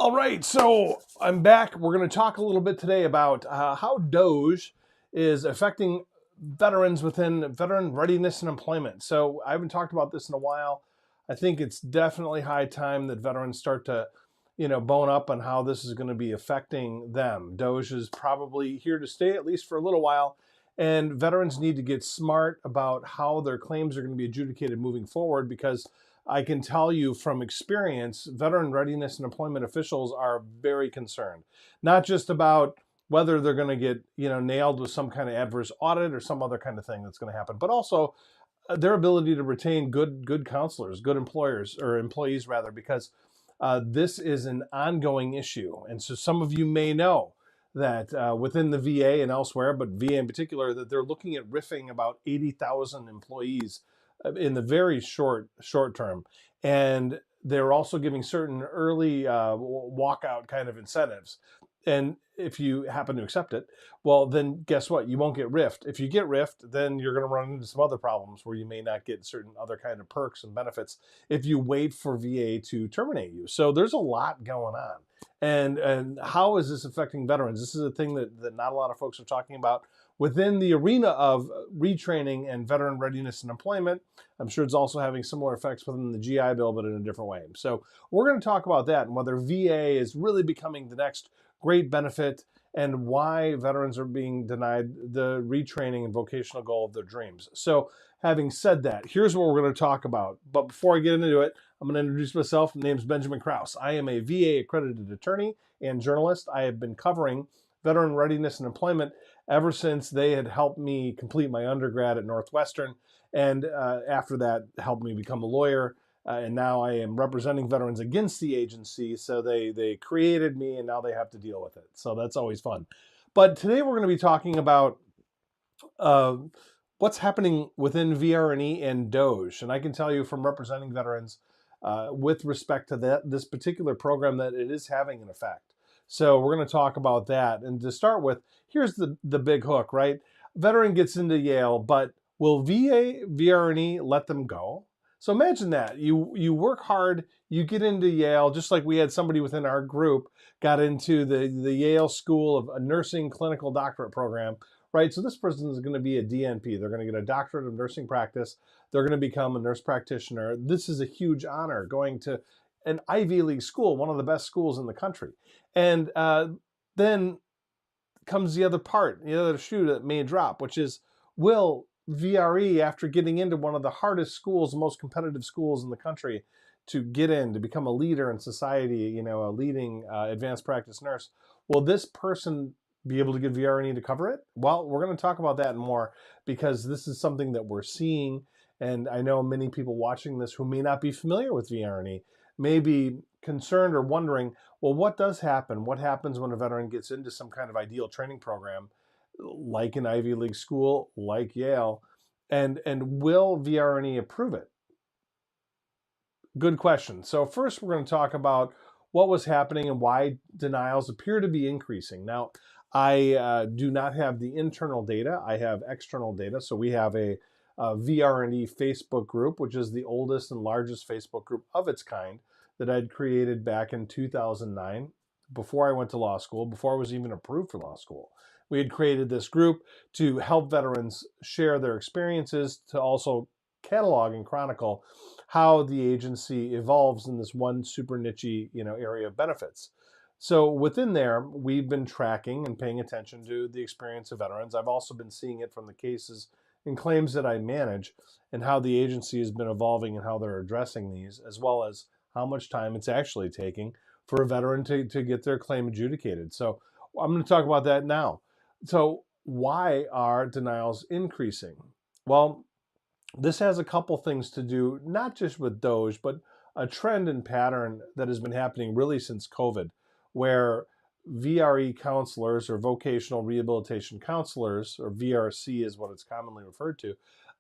All right, so I'm back. We're going to talk a little bit today about how DOGE is affecting veterans within veteran readiness and employment. So I haven't talked about this in a while. I think it's definitely high time that veterans start to, bone up on how this is going to be affecting them. DOGE is probably here to stay, at least for a little while, and veterans need to get smart about how their claims are going to be adjudicated moving forward, because I can tell you from experience, veteran readiness and employment officials are very concerned, not just about whether they're going to get, nailed with some kind of adverse audit or some other kind of thing that's going to happen, but also their ability to retain good counselors, good employers or employees rather, because this is an ongoing issue. And so some of you may know that within the VA and elsewhere, but VA in particular, that they're looking at riffing about 80,000 employees in the very short term. And they're also giving certain early walkout kind of incentives. And if you happen to accept it, well, then guess what? You won't get riffed. If you get riffed, then you're going to run into some other problems where you may not get certain other kind of perks and benefits if you wait for VA to terminate you. So there's a lot going on. And how is this affecting veterans? This is a thing that not a lot of folks are talking about within the arena of retraining and veteran readiness and employment. I'm sure it's also having similar effects within the GI Bill, but in a different way. So we're going to talk about that and whether VA is really becoming the next great benefit and why veterans are being denied the retraining and vocational goal of their dreams. So having said that, here's what we're going to talk about. But before I get into it, I'm going to introduce myself. My name's Benjamin Krause. I am a VA-accredited attorney and journalist. I have been covering veteran readiness and employment ever since they had helped me complete my undergrad at Northwestern, and after that helped me become a lawyer. And now I am representing veterans against the agency. So they created me, and now they have to deal with it. So that's always fun. But today we're going to be talking about what's happening within VR&E and DOGE. And I can tell you from representing veterans with respect to this particular program that it is having an effect. So we're going to talk about that. And to start with, here's the big hook, right? Veteran gets into Yale, but will VR&E let them go? So imagine that. You work hard, you get into Yale, just like we had somebody within our group got into the Yale School of Nursing Clinical Doctorate Program, right? So this person is going to be a DNP. They're going to get a doctorate of nursing practice. They're going to become a nurse practitioner. This is a huge honor, going to an Ivy League school, one of the best schools in the country. And then comes the other part, the other shoe that may drop, which is, will VRE, after getting into one of the hardest schools, most competitive schools in the country to get in, to become a leader in society, a leading advanced practice nurse, will this person be able to get VR&E to cover it? Well, we're going to talk about that and more, because this is something that we're seeing. And I know many people watching this who may not be familiar with VR&E may be concerned or wondering, well, what does happen? What happens when a veteran gets into some kind of ideal training program, like an Ivy League school, like Yale, and will VR&E approve it? Good question. So first, we're going to talk about what was happening and why denials appear to be increasing. Now, I do not have the internal data. I have external data. So we have a VR&E Facebook group, which is the oldest and largest Facebook group of its kind that I'd created back in 2009, before I went to law school, before I was even approved for law school. We had created this group to help veterans share their experiences, to also catalog and chronicle how the agency evolves in this one super niche, area of benefits. So within there, we've been tracking and paying attention to the experience of veterans. I've also been seeing it from the cases and claims that I manage, and how the agency has been evolving and how they're addressing these, as well as how much time it's actually taking for a veteran to get their claim adjudicated. So I'm going to talk about that now. So why are denials increasing? Well, this has a couple things to do, not just with DOGE, but a trend and pattern that has been happening really since COVID, where VRE counselors, or vocational rehabilitation counselors, or VRC is what it's commonly referred to,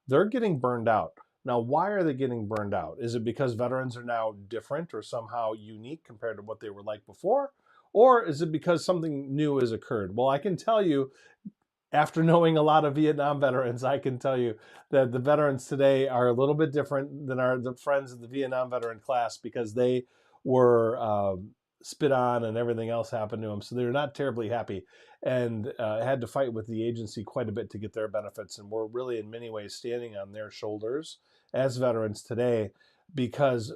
they're getting burned out. Now, why are they getting burned out? Is it because veterans are now different or somehow unique compared to what they were like before? Or is it because something new has occurred? Well, I can tell you, after knowing a lot of Vietnam veterans, I can tell you that the veterans today are a little bit different than the friends of the Vietnam veteran class, because they were spit on and everything else happened to them. So they're not terribly happy and had to fight with the agency quite a bit to get their benefits. And we're really in many ways standing on their shoulders as veterans today because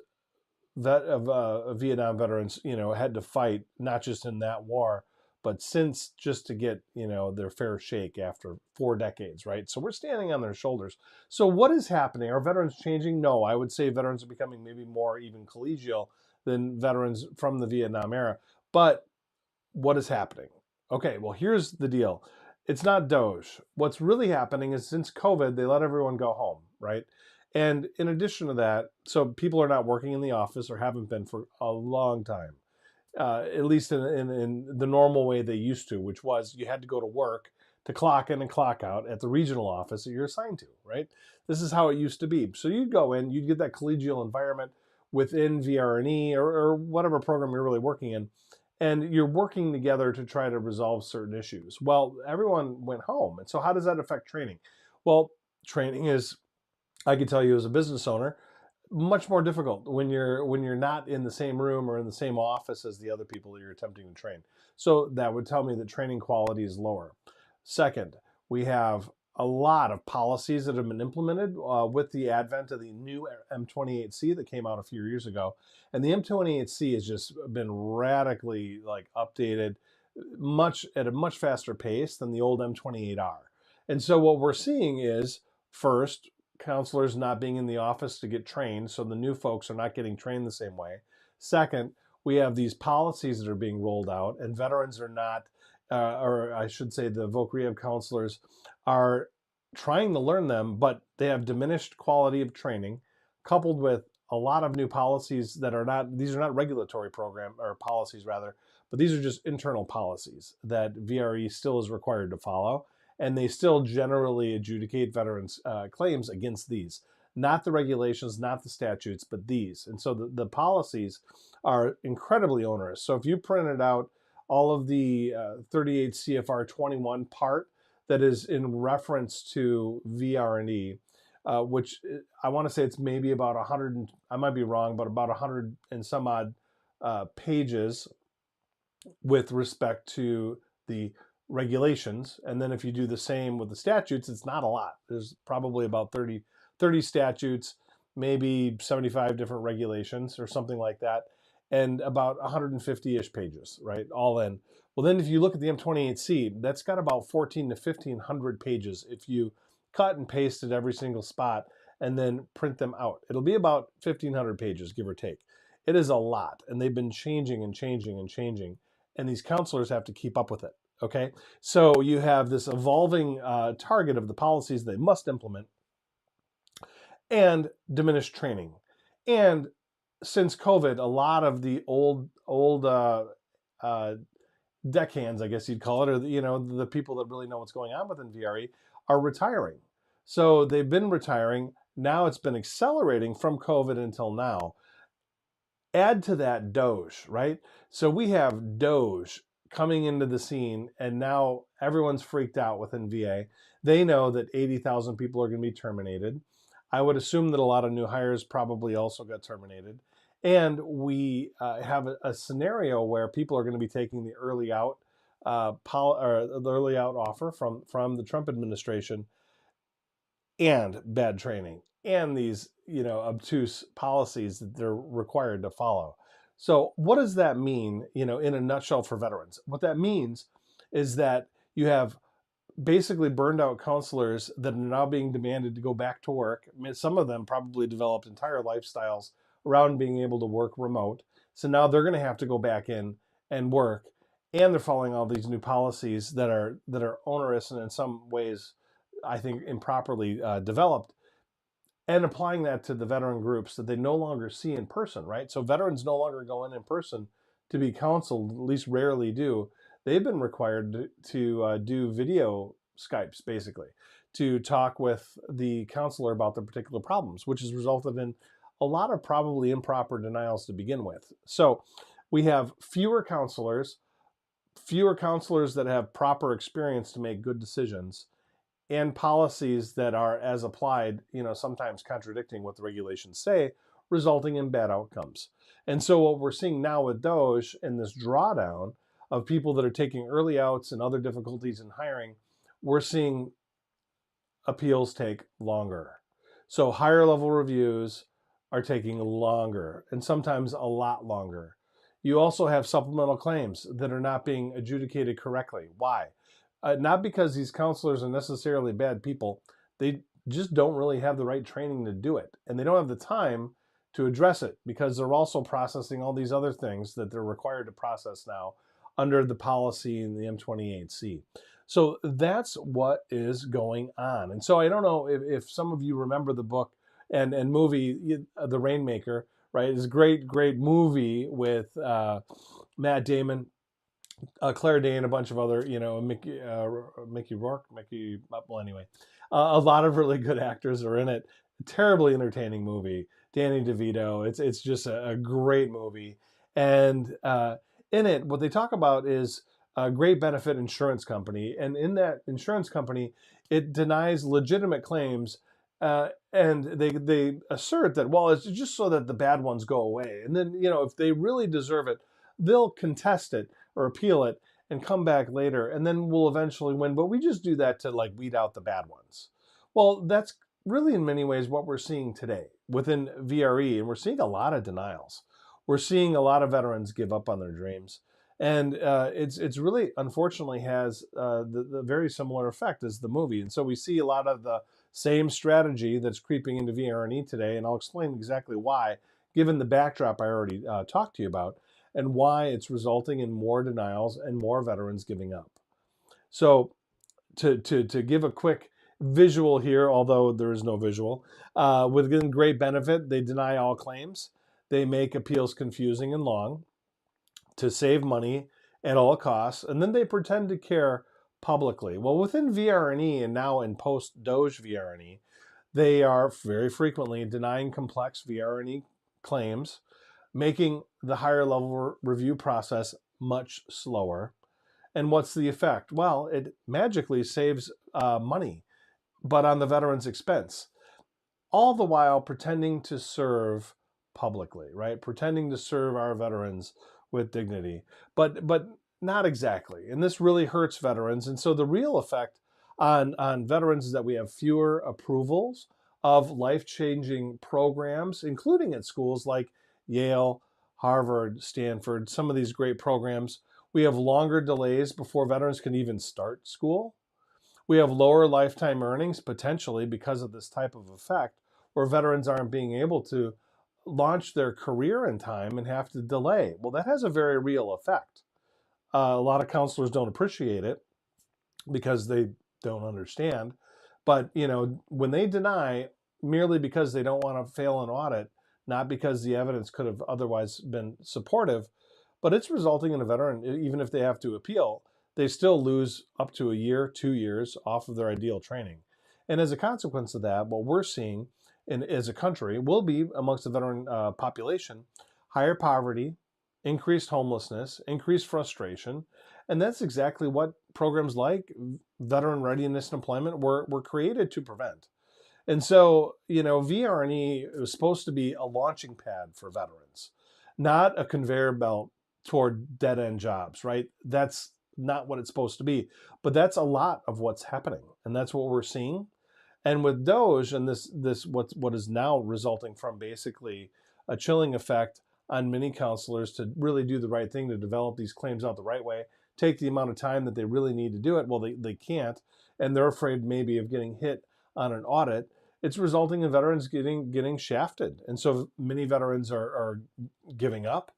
Vietnam veterans, had to fight not just in that war, but since just to get, their fair shake after 4 decades, right? So we're standing on their shoulders. So what is happening? Are veterans changing? No, I would say veterans are becoming maybe more even collegial than veterans from the Vietnam era. But what is happening? Okay, well, here's the deal. It's not DOGE. What's really happening is since COVID, they let everyone go home, right? And in addition to that, so people are not working in the office or haven't been for a long time, at least in the normal way they used to, which was you had to go to work to clock in and clock out at the regional office that you're assigned to, right? This is how it used to be. So you'd go in, you'd get that collegial environment within VR&E or whatever program you're really working in, and you're working together to try to resolve certain issues. Well, everyone went home. And so how does that affect training? Well, training is, I can tell you as a business owner, much more difficult when you're not in the same room or in the same office as the other people that you're attempting to train. So that would tell me that training quality is lower. Second, we have a lot of policies that have been implemented with the advent of the new M28C that came out a few years ago. And the M28C has just been radically updated at a much faster pace than the old M28R. And so what we're seeing is, first, counselors not being in the office to get trained, so the new folks are not getting trained the same way. Second, we have these policies that are being rolled out, and veterans are not, or I should say the voc rehab counselors are trying to learn them, but they have diminished quality of training, coupled with a lot of new policies that are not, these are not regulatory program or policies rather, but these are just internal policies that VRE still is required to follow. And they still generally adjudicate veterans' claims against these. Not the regulations, not the statutes, but these. And so the policies are incredibly onerous. So if you printed out all of the 38 CFR 21 part that is in reference to VR&E, which I want to say it's maybe about 100, I might be wrong, but about 100 and some odd pages with respect to the regulations. And then if you do the same with the statutes, it's not a lot. There's probably about 30 statutes, maybe 75 different regulations or something like that, and about 150-ish pages, right, all in. Well, then if you look at the M28C, that's got about 14 to 1,500 pages if you cut and paste at every single spot and then print them out. It'll be about 1,500 pages, give or take. It is a lot, and they've been changing and changing and changing, and these counselors have to keep up with it. Okay, so you have this evolving target of the policies they must implement and diminished training. And since COVID, a lot of the old deckhands, I guess you'd call it, or the people that really know what's going on within VRE are retiring. So they've been retiring. Now it's been accelerating from COVID until now. Add to that DOGE, right? So we have DOGE coming into the scene, and now everyone's freaked out within VA. They know that 80,000 people are going to be terminated. I would assume that a lot of new hires probably also got terminated. And we have a scenario where people are going to be taking the early out the early out offer from the Trump administration, and bad training, and these obtuse policies that they're required to follow. So what does that mean, in a nutshell for veterans? What that means is that you have basically burned out counselors that are now being demanded to go back to work. I mean, some of them probably developed entire lifestyles around being able to work remote. So now they're going to have to go back in and work, and they're following all these new policies that are onerous and in some ways, I think, improperly developed, and applying that to the veteran groups that they no longer see in person, right? So veterans no longer go in person to be counseled, at least rarely do. They've been required to do video Skypes, basically, to talk with the counselor about their particular problems, which has resulted in a lot of probably improper denials to begin with. So we have fewer counselors that have proper experience to make good decisions, and policies that are, as applied, sometimes contradicting what the regulations say, resulting in bad outcomes. And so what we're seeing now with DOGE and this drawdown of people that are taking early outs and other difficulties in hiring, we're seeing appeals take longer. So higher level reviews are taking longer, and sometimes a lot longer. You also have supplemental claims that are not being adjudicated correctly. Why? Not because these counselors are necessarily bad people. They just don't really have the right training to do it. And they don't have the time to address it because they're also processing all these other things that they're required to process now under the policy in the M28C. So that's what is going on. And so I don't know if some of you remember the book and movie, The Rainmaker, right? It's a great movie with Matt Damon, Claire Danes, a bunch of other, Mickey Rourke, well, anyway. A lot of really good actors are in it. Terribly entertaining movie. Danny DeVito. It's just a great movie. And in it, what they talk about is a great benefit insurance company. And in that insurance company, it denies legitimate claims. And they assert that, well, it's just so that the bad ones go away. And then, if they really deserve it, they'll contest it or appeal it and come back later, and then we'll eventually win. But we just do that to weed out the bad ones. Well, that's really in many ways what we're seeing today within VRE, and we're seeing a lot of denials. We're seeing a lot of veterans give up on their dreams, and it's really unfortunately has the very similar effect as the movie. And so we see a lot of the same strategy that's creeping into VR&E today, and I'll explain exactly why, given the backdrop I already talked to you about, and why it's resulting in more denials and more veterans giving up. So to give a quick visual here, although there is no visual, within great benefit, they deny all claims. They make appeals confusing and long to save money at all costs, and then they pretend to care publicly. Well, within VR&E and now in post-DOGE VR&E, they are very frequently denying complex VR&E claims, making the higher level review process much slower. And what's the effect? Well, it magically saves money, but on the veteran's expense, all the while pretending to serve publicly, right? Pretending to serve our veterans with dignity, but not exactly. And this really hurts veterans. And so the real effect on veterans is that we have fewer approvals of life-changing programs, including at schools like Yale, Harvard, Stanford, some of these great programs. We have longer delays before veterans can even start school. We have lower lifetime earnings, potentially because of this type of effect, where veterans aren't being able to launch their career in time and have to delay. Well, that has a very real effect. A lot of counselors don't appreciate it because they don't understand. But, when they deny merely because they don't want to fail an audit, not because the evidence could have otherwise been supportive, but it's resulting in a veteran, even if they have to appeal, they still lose up to a year, 2 years off of their ideal training. And as a consequence of that, what we're seeing as a country will be amongst the veteran population, higher poverty, increased homelessness, increased frustration. And that's exactly what programs like Veteran Readiness and Employment were created to prevent. And so, VR&E is supposed to be a launching pad for veterans, not a conveyor belt toward dead-end jobs, right? That's not what it's supposed to be. But that's a lot of what's happening, and that's what we're seeing. And with DOGE and this what is now resulting from basically a chilling effect on many counselors to really do the right thing, to develop these claims out the right way, take the amount of time that they really need to do it. Well, they can't, and they're afraid maybe of getting hit on an audit. It's resulting in veterans getting shafted. And so many veterans are giving up.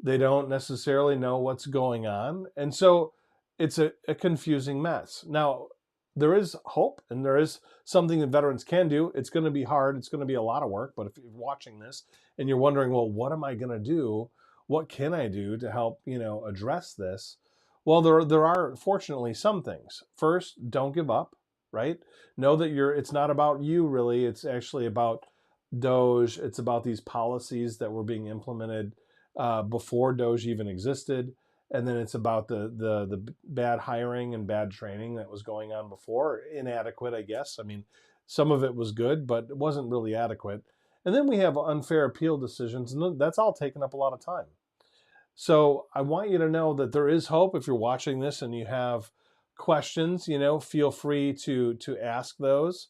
They don't necessarily know what's going on. And so it's a confusing mess. Now, there is hope, and there is something that veterans can do. It's going to be hard. It's going to be a lot of work. But if you're watching this and you're wondering, well, what am I going to do? What can I do to help, address this? Well, there are fortunately some things. First, don't give up, right? Know that it's not about you really. It's actually about DOGE. It's about these policies that were being implemented before DOGE even existed. And then it's about the bad hiring and bad training that was going on before. Inadequate, I guess. I mean, some of it was good, but it wasn't really adequate. And then we have unfair appeal decisions, and that's all taken up a lot of time. So I want you to know that there is hope. If you're watching this and you have questions, feel free to ask those.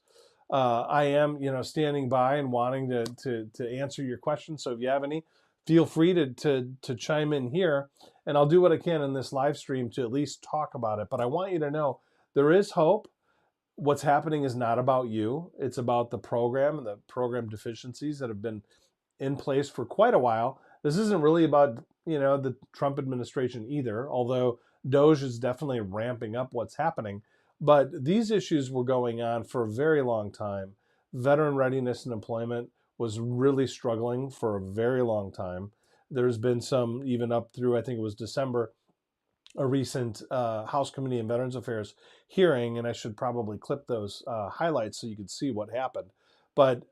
I am, standing by and wanting to answer your questions. So if you have any, feel free to chime in here, and I'll do what I can in this live stream to at least talk about it. But I want you to know there is hope. What's happening is not about you. It's about the program and the program deficiencies that have been in place for quite a while. This isn't really about, the Trump administration either, although DOGE is definitely ramping up what's happening. But these issues were going on for a very long time. Veteran readiness and employment was really struggling for a very long time. There's been some, even up through, I think it was December, a recent House Committee on Veterans Affairs hearing, and I should probably clip those highlights so you can see what happened. But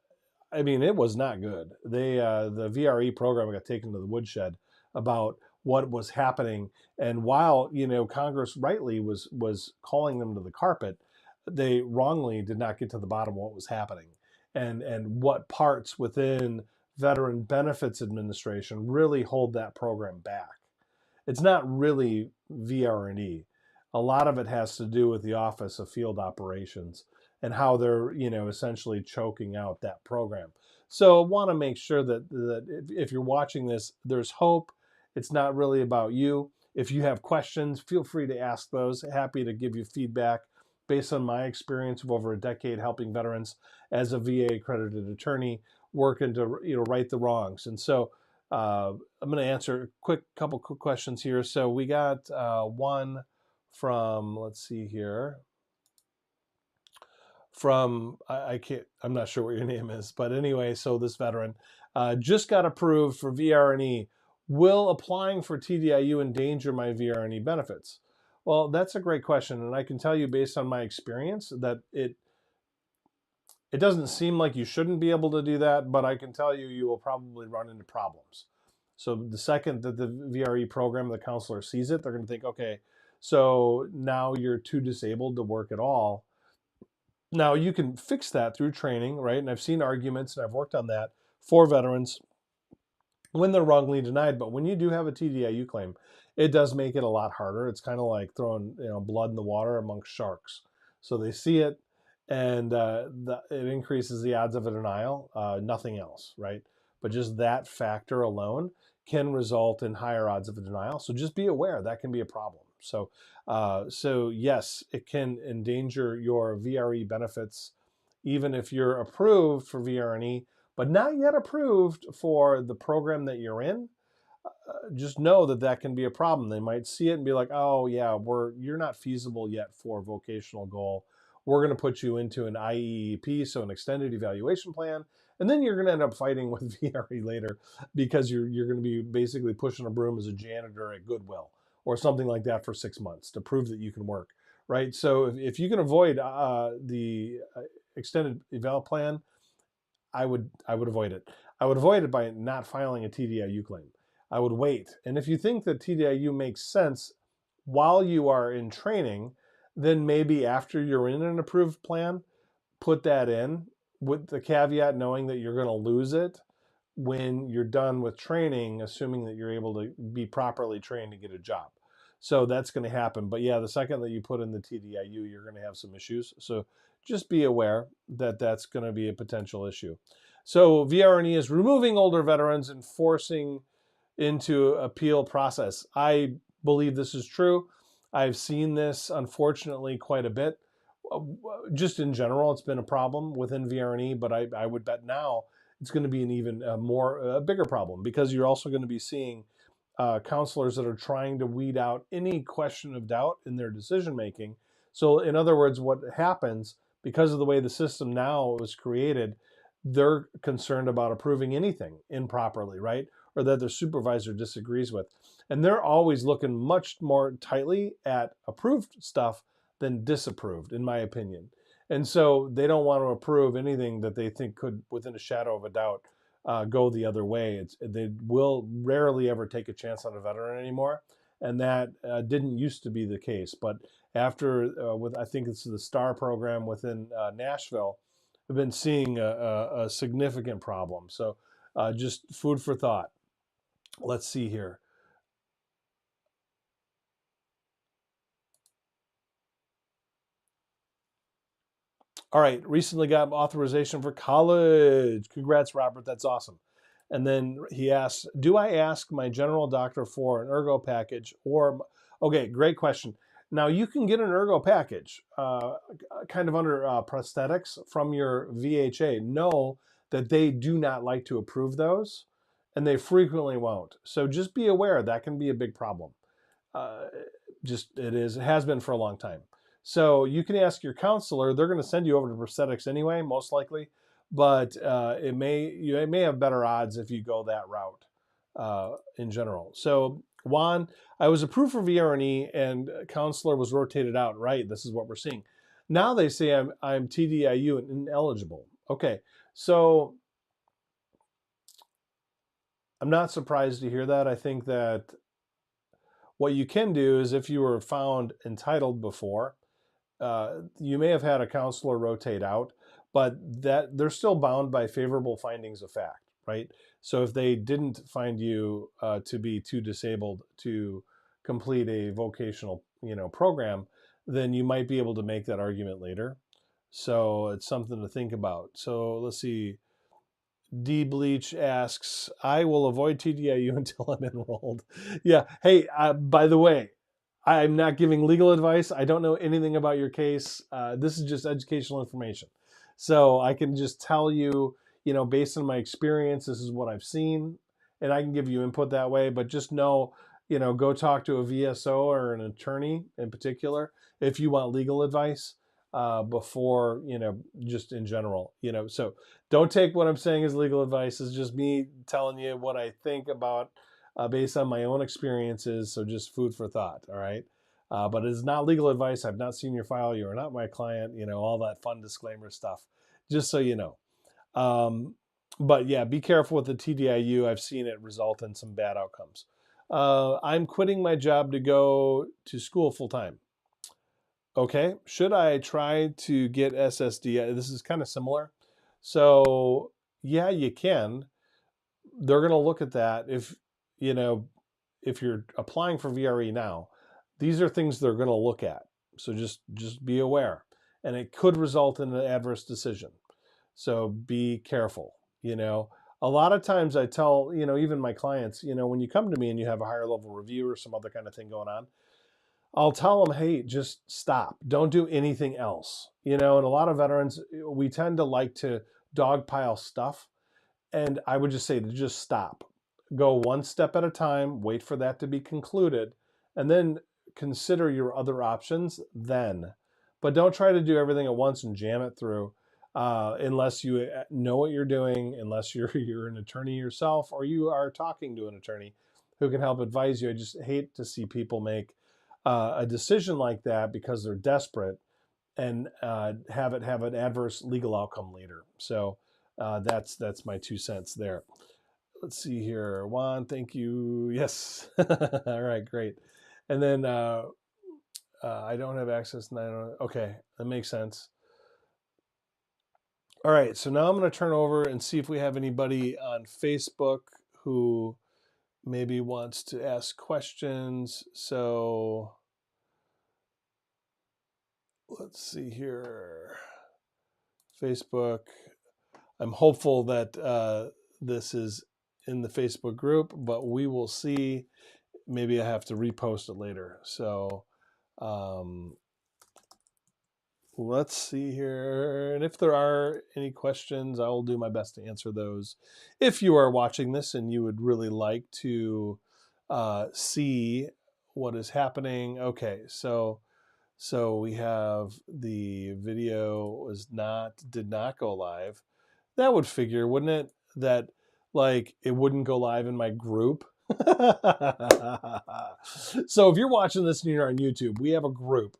I mean, it was not good. The VRE program got taken to the woodshed about what was happening, and while Congress rightly was calling them to the carpet, they wrongly did not get to the bottom of what was happening, and what parts within Veteran Benefits Administration really hold that program back. It's not really VR&E. A lot of it has to do with the Office of Field Operations and how they're, essentially choking out that program. So I want to make sure that if you're watching this, there's hope. It's not really about you. If you have questions, feel free to ask those. Happy to give you feedback based on my experience of over a decade helping veterans as a VA-accredited attorney working to right the wrongs. And so I'm going to answer a couple quick questions here. So we got one from, let's see here, from I'm not sure what your name is, but anyway, so this veteran just got approved for VR&E. Will applying for TDIU endanger my VR&E benefits? Well, that's a great question, and I can tell you based on my experience that it doesn't seem like you shouldn't be able to do that, but I can tell you you will probably run into problems. So the second that the VRE program, the counselor sees it, they're going to think, okay, so now you're too disabled to work at all. Now you can fix that through training, right? And I've seen arguments and I've worked on that for veterans when they're wrongly denied. But when you do have a TDIU claim, it does make it a lot harder. It's kind of like throwing blood in the water amongst sharks. So they see it, and it increases the odds of a denial. Nothing else, right? But just that factor alone can result in higher odds of a denial. So just be aware that can be a problem. So yes, it can endanger your VRE benefits, even if you're approved for VR&E, but not yet approved for the program that you're in. Just know that can be a problem. They might see it and be like, oh yeah, you're not feasible yet for vocational goal. We're going to put you into an IEEP, so an extended evaluation plan, and then you're going to end up fighting with VRE later because you're going to be basically pushing a broom as a janitor at Goodwill or something like that for 6 months to prove that you can work, right? So if you can avoid the extended eval plan, I would avoid it. I would avoid it by not filing a TDIU claim. I would wait. And if you think that TDIU makes sense while you are in training, then maybe after you're in an approved plan, put that in with the caveat knowing that you're going to lose it when you're done with training, assuming that you're able to be properly trained to get a job. So that's going to happen. But yeah, the second that you put in the TDIU, you're going to have some issues. So just be aware that that's going to be a potential issue. So VR&E is removing older veterans and forcing into appeal process. I believe this is true. I've seen this, unfortunately, quite a bit. Just in general, it's been a problem within VR&E, but I would bet now it's going to be an even bigger problem because you're also going to be seeing counselors that are trying to weed out any question of doubt in their decision making. So in other words, what happens because of the way the system now was created, they're concerned about approving anything improperly, right? Or that their supervisor disagrees with. And they're always looking much more tightly at approved stuff than disapproved, in my opinion. And so they don't want to approve anything that they think could, within a shadow of a doubt, go the other way. They will rarely ever take a chance on a veteran anymore. And that didn't used to be the case. But after, I think it's the STAR program within Nashville, been seeing a significant problem. So just food for thought. Let's see here. All right, recently got authorization for college. Congrats, Robert. That's awesome. And then he asks, do I ask my general doctor for an Ergo package or, okay, great question. Now you can get an Ergo package kind of under prosthetics from your VHA. Know that they do not like to approve those and they frequently won't. So just be aware that can be a big problem. Uh, it has been for a long time. So you can ask your counselor. They're going to send you over to prosthetics anyway, most likely, but it may have better odds if you go that route in general. So Juan, I was approved for VR&E and counselor was rotated out. Right, this is what we're seeing. Now they say I'm TDIU and ineligible. Okay, so I'm not surprised to hear that. I think that what you can do is if you were found entitled before, you may have had a counselor rotate out, but that they're still bound by favorable findings of fact, right? So if they didn't find you to be too disabled to complete a vocational, program, then you might be able to make that argument later. So it's something to think about. So let's see. D Bleach asks, I will avoid TDIU until I'm enrolled. Yeah. Hey, by the way, I'm not giving legal advice. I don't know anything about your case. This is just educational information. So I can just tell you, based on my experience, this is what I've seen, and I can give you input that way. But just know, go talk to a VSO or an attorney in particular if you want legal advice before, just in general, So don't take what I'm saying as legal advice. It's just me telling you what I think about based on my own experiences. So just food for thought. All right. But it is not legal advice. I've not seen your file. You are not my client. All that fun disclaimer stuff, just so you know. But yeah, be careful with the TDIU. I've seen it result in some bad outcomes. I'm quitting my job to go to school full time. Okay, should I try to get SSD? This is kind of similar. So yeah, you can. They're going to look at that if you're applying for VRE now. These are things they're going to look at. So just be aware, and it could result in an adverse decision. So be careful. A lot of times I tell even my clients, when you come to me and you have a higher level review or some other kind of thing going on, I'll tell them, hey, just stop. Don't do anything else. And a lot of veterans, we tend to like to dogpile stuff. And I would just say to just stop. Go one step at a time, wait for that to be concluded, and then consider your other options then. But don't try to do everything at once and jam it through unless you know what you're doing, unless you're an attorney yourself or you are talking to an attorney who can help advise you. I just hate to see people make a decision like that because they're desperate and have an adverse legal outcome later. So that's my 2 cents there. Let's see here. Juan, thank you. Yes. All right, great. And then I don't have access. Okay, that makes sense. All right, so now I'm going to turn over and see if we have anybody on Facebook who maybe wants to ask questions. So let's see here. Facebook. I'm hopeful that this is in the Facebook group, but we will see. Maybe I have to repost it later. So let's see here. And if there are any questions, I will do my best to answer those. If you are watching this and you would really like to see what is happening. Okay, so we have the video did not go live. That would figure, wouldn't it? That it wouldn't go live in my group. So if you're watching this and you're on YouTube, we have a group.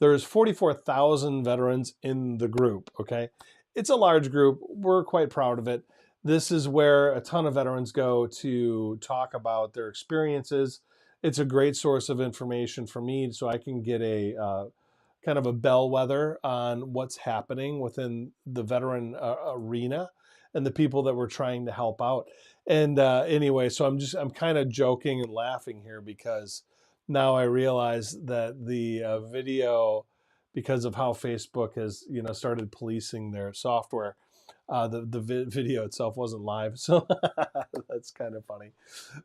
There's 44,000 veterans in the group, okay? It's a large group. We're quite proud of it. This is where a ton of veterans go to talk about their experiences. It's a great source of information for me so I can get a kind of a bellwether on what's happening within the veteran arena and the people that we're trying to help out. And anyway, so I'm kind of joking and laughing here because now I realize that the video, because of how Facebook has started policing their software, the video itself wasn't live, so that's kind of funny.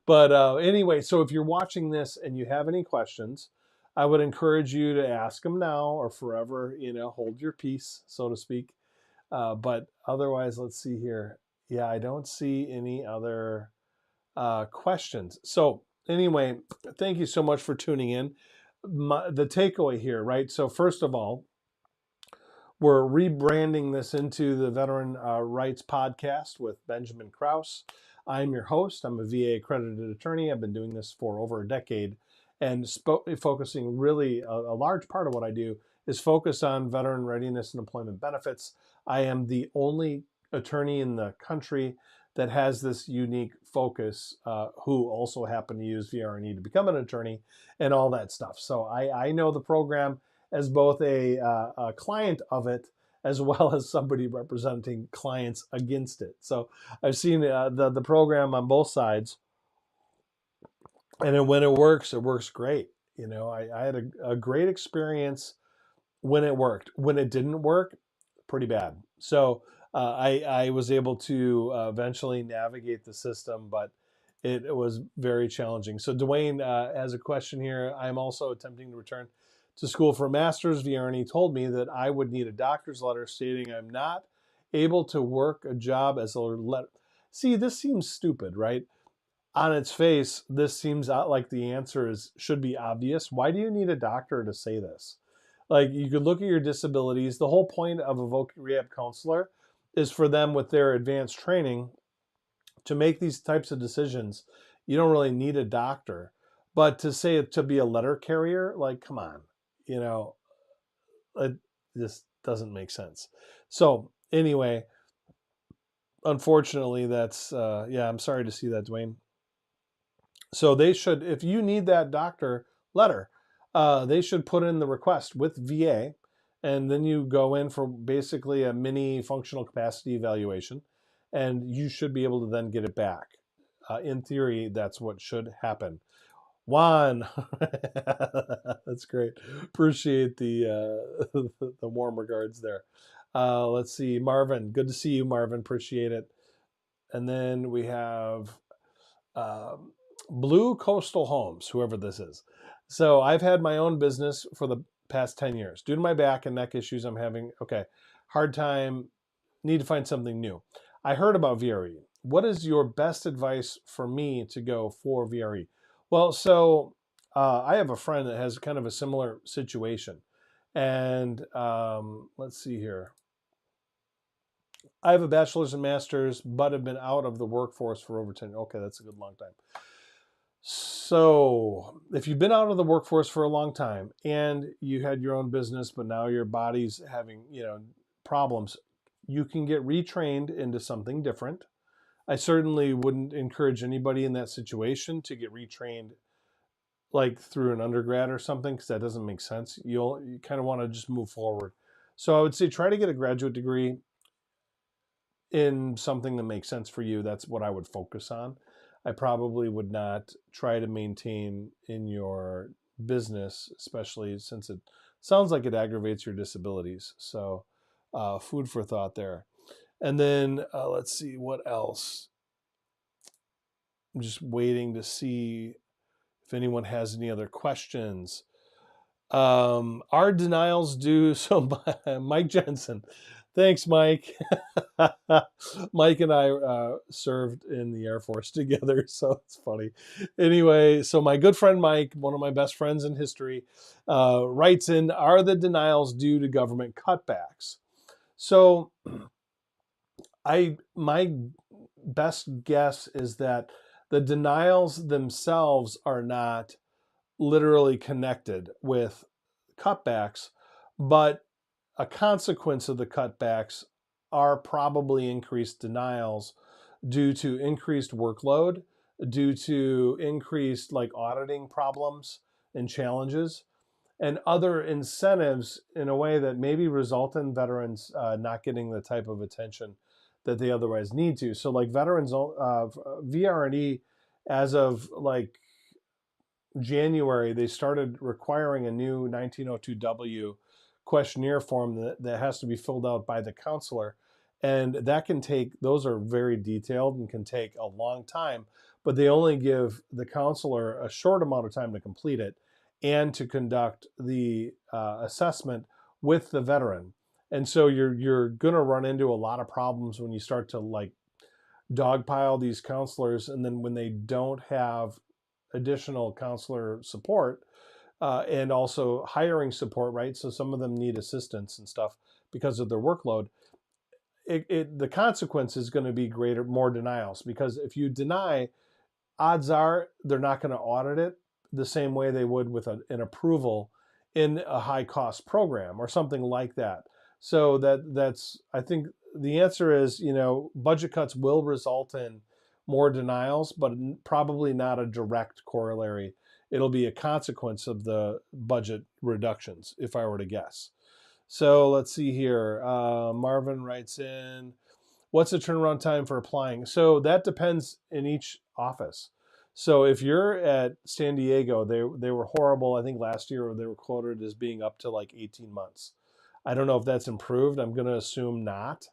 But anyway, so if you're watching this and you have any questions, I would encourage you to ask them now or forever, hold your peace, so to speak. But otherwise, let's see here. Yeah, I don't see any other questions. So anyway, thank you so much for tuning in. The takeaway here, right? So first of all, we're rebranding this into the Veteran Rights Podcast with Benjamin Krause. I'm your host. I'm a VA-accredited attorney. I've been doing this for over a decade, and focusing really a large part of what I do is focus on veteran readiness and employment benefits. I am the only attorney in the country that has this unique focus, who also happen to use VR&E to become an attorney and all that stuff. So I know the program as both a client of it as well as somebody representing clients against it. So I've seen the program on both sides, and then when it works great. I had a great experience when it worked. When it didn't work, pretty bad. So I was able to eventually navigate the system, but it was very challenging. So Dwayne has a question here. I'm also attempting to return to school for a master's. VR&E told me that I would need a doctor's letter stating I'm not able to work a job as a letter. See, this seems stupid, right? On its face, this seems like the answer should be obvious. Why do you need a doctor to say this? Like, you could look at your disabilities. The whole point of a voc rehab counselor is for them, with their advanced training, to make these types of decisions. You don't really need a doctor. But to say it to be a letter carrier, like, come on, it just doesn't make sense. So anyway, unfortunately, that's, yeah, I'm sorry to see that, Dwayne. So they should, if you need that doctor letter, they should put in the request with VA, and then you go in for basically a mini functional capacity evaluation, and you should be able to then get it back. In theory, that's what should happen. Juan, that's great. Appreciate the the warm regards there. Let's see, Marvin. Good to see you, Marvin. Appreciate it. And then we have Blue Coastal Homes, whoever this is. So I've had my own business for the past 10 years. Due to my back and neck issues, I'm having, hard time, need to find something new. I heard about VRE. What is your best advice for me to go for VRE? Well, so I have a friend that has kind of a similar situation. And let's see here. I have a bachelor's and master's, but have been out of the workforce for over 10 years. Okay, that's a good long time. So if you've been out of the workforce for a long time and you had your own business, but now your body's having, problems, you can get retrained into something different. I certainly wouldn't encourage anybody in that situation to get retrained like through an undergrad or something, because that doesn't make sense. You kind of want to just move forward. So I would say try to get a graduate degree in something that makes sense for you. That's what I would focus on. I probably would not try to maintain in your business, especially since it sounds like it aggravates your disabilities. So food for thought there. And then let's see what else. I'm just waiting to see if anyone has any other questions. Are denials due? So Mike Jensen. Thanks, Mike. Mike and I served in the Air Force together, so it's funny. Anyway, so my good friend Mike, one of my best friends in history, writes in, are the denials due to government cutbacks? So my best guess is that the denials themselves are not literally connected with cutbacks, but a consequence of the cutbacks are probably increased denials due to increased workload, due to increased auditing problems and challenges. and other incentives in a way that maybe result in veterans not getting the type of attention that they otherwise need to. So like veterans, VR&E, as of like January, they started requiring a new 1902W questionnaire form that has to be filled out by the counselor. And that can take, those are very detailed and can take a long time, but they only give the counselor a short amount of time to complete it and to conduct the assessment with the veteran. And so you're going to run into a lot of problems when you start to like dogpile these counselors, and then when they don't have additional counselor support and also hiring support, right? So some of them need assistance and stuff because of their workload. The consequence is going to be greater, more denials, because if you deny, odds are they're not going to audit it the same way they would with an approval in a high cost program or something like that. So that's I think the answer is, budget cuts will result in more denials, but probably not a direct corollary. It'll be a consequence of the budget reductions, if I were to guess. So let's see here. Marvin writes in, what's the turnaround time for applying? So that depends in each office. So if you're at San Diego, they were horrible. I think last year they were quoted as being up to like 18 months. I don't know if that's improved. I'm going to assume not.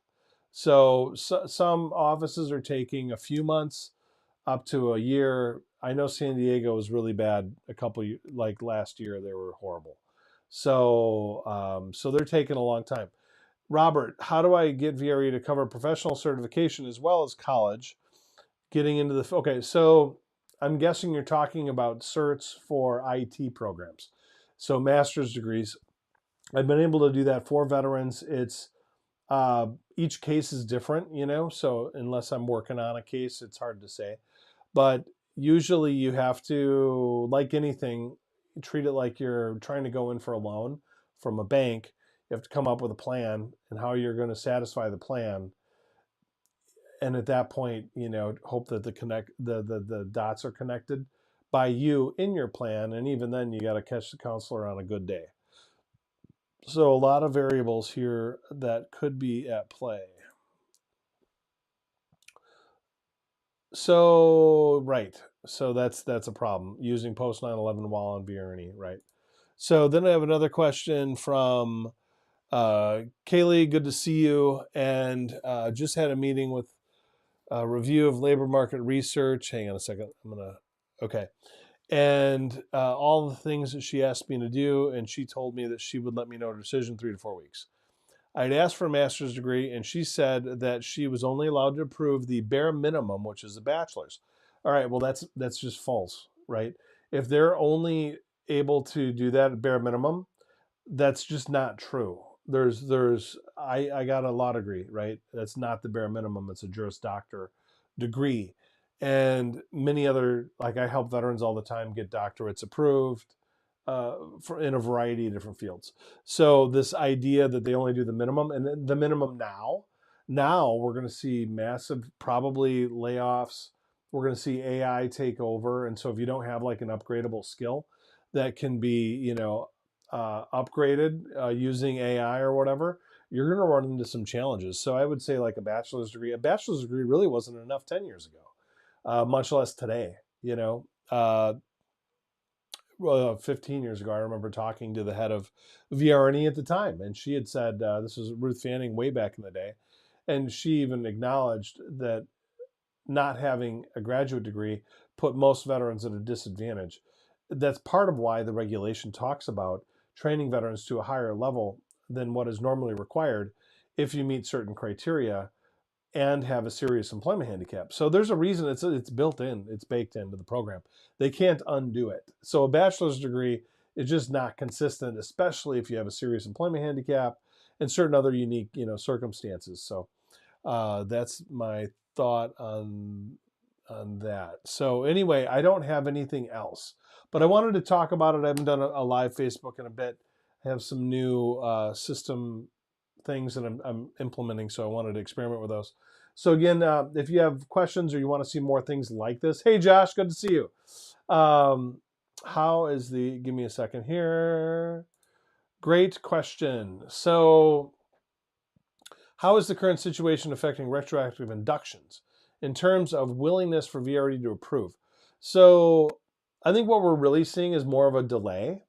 So some offices are taking a few months up to a year. I know San Diego was really bad like last year. They were horrible. So they're taking a long time. Robert, how do I get VRE to cover professional certification as well as college? Getting into the, okay, so I'm guessing you're talking about certs for IT programs. So master's degrees. I've been able to do that for veterans. It's each case is different, so unless I'm working on a case, it's hard to say. But usually you have to, like anything, treat it like you're trying to go in for a loan from a bank. You have to come up with a plan and how you're going to satisfy the plan. And at that point, hope that the dots are connected by you in your plan. And even then, you got to catch the counselor on a good day. So a lot of variables here that could be at play. So, right. So that's a problem, using post 9/11 while on VR&E, right? So then I have another question from Kaylee. Good to see you. And just had a meeting with a review of labor market research. Hang on a second. Okay. And all the things that she asked me to do, and she told me that she would let me know her decision 3 to 4 weeks. I'd asked for a master's degree, and she said that she was only allowed to approve the bare minimum, which is a bachelor's. All right, well, that's just false, right? If they're only able to do that bare minimum, that's just not true. I got a law degree, right? That's not the bare minimum. It's a Juris Doctor degree. And many other, like I help veterans all the time get doctorates approved in a variety of different fields. So this idea that they only do the minimum, and the minimum now we're going to see massive probably layoffs. We're going to see AI take over. And so if you don't have like an upgradable skill that can be, upgraded using AI or whatever, you're going to run into some challenges. So I would say like a bachelor's degree really wasn't enough 10 years ago, much less today, 15 years ago, I remember talking to the head of VR&E at the time, and she had said, this was Ruth Fanning way back in the day, and she even acknowledged that not having a graduate degree put most veterans at a disadvantage. That's part of why the regulation talks about training veterans to a higher level than what is normally required if you meet certain criteria and have a serious employment handicap. So there's a reason it's built in, it's baked into the program. They can't undo it. So a bachelor's degree is just not consistent, especially if you have a serious employment handicap and certain other unique, circumstances. So that's my thought on that. So anyway, I don't have anything else, but I wanted to talk about it. I haven't done a live Facebook in a bit. I have some new system things that I'm implementing, so I wanted to experiment with those. So again, if you have questions or you want to see more things like this, hey Josh, good to see you. How is give me a second here. Great question. So, how is the current situation affecting retroactive inductions in terms of willingness for VR&E to approve? So, I think what we're really seeing is more of a delay.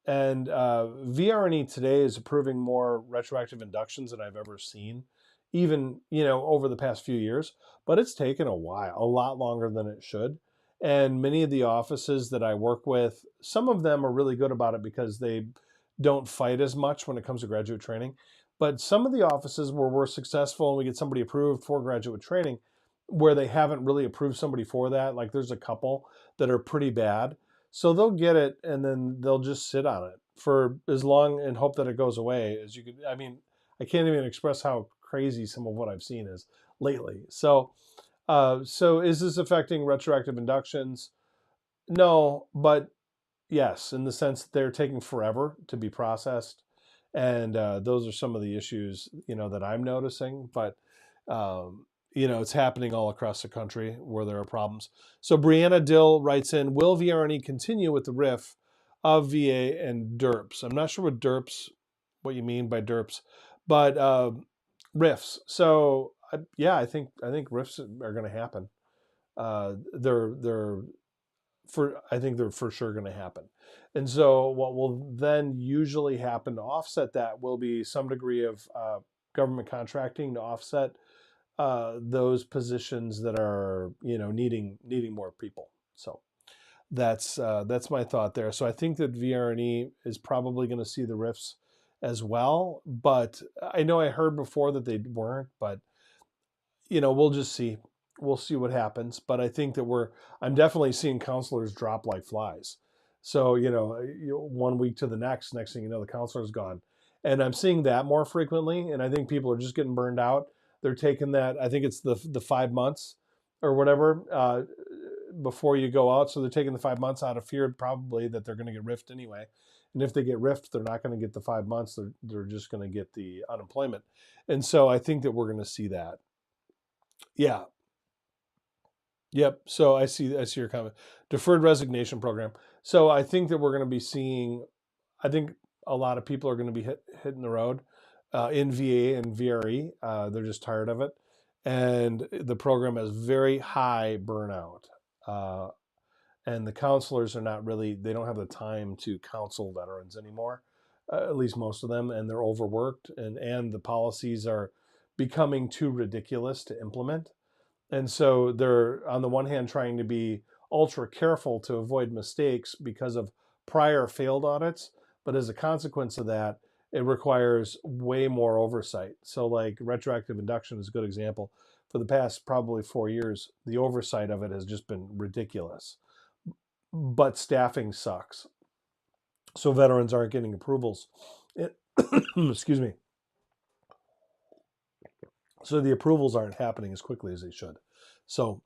And VR&E today is approving more retroactive inductions than I've ever seen, even over the past few years. But it's taken a while, a lot longer than it should. And many of the offices that I work with, some of them are really good about it because they don't fight as much when it comes to graduate training. But some of the offices where we're successful and we get somebody approved for graduate training, where they haven't really approved somebody for that, like there's a couple that are pretty bad. So they'll get it and then they'll just sit on it for as long and hope that it goes away as you could. I mean, I can't even express how crazy some of what I've seen is lately. So, so is this affecting retroactive inductions? No, but yes, in the sense that they're taking forever to be processed, and those are some of the issues that I'm noticing. But it's happening all across the country where there are problems. So Brianna Dill writes in: will VR&E continue with the RIF of VA and DERPs? I'm not sure what you mean by DERPs, but RIFs. So yeah, I think RIFs are going to happen. I think they're for sure going to happen. And so what will then usually happen to offset that will be some degree of government contracting to offset those positions that are needing more people. So that's my thought there. So I think that VR&E is probably going to see the RIFs as well, but I know I heard before that they weren't, but we'll just see. We'll see what happens. But I think that I'm definitely seeing counselors drop like flies. So, 1 week to the next thing you know, the counselor's gone. And I'm seeing that more frequently. And I think people are just getting burned out. They're taking that, I think it's the 5 months or whatever before you go out. So they're taking the 5 months out of fear, probably, that they're going to get riffed anyway. And if they get riffed, they're not going to get the 5 months. They're just going to get the unemployment. And so I think that we're going to see that. Yeah. Yep. So I see your comment. Deferred resignation program. So I think that we're going to be seeing. I think a lot of people are going to be hitting the road in VA and VRE. They're just tired of it, and the program has very high burnout. And the counselors are not really. They don't have the time to counsel veterans anymore. At least most of them, and they're overworked, and the policies are becoming too ridiculous to implement. And so they're, on the one hand, trying to be ultra careful to avoid mistakes because of prior failed audits. But as a consequence of that, it requires way more oversight. So like retroactive induction is a good example. For the past probably 4 years, the oversight of it has just been ridiculous. But staffing sucks. So veterans aren't getting approvals. Excuse me. So the approvals aren't happening as quickly as they should. So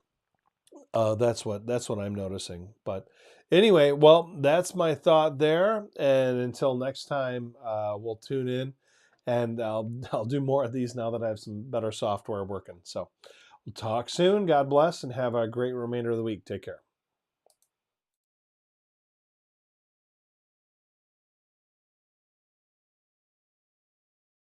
that's what I'm noticing. But anyway, well, that's my thought there. And until next time, we'll tune in, and I'll do more of these now that I have some better software working. So we'll talk soon. God bless, and have a great remainder of the week. Take care.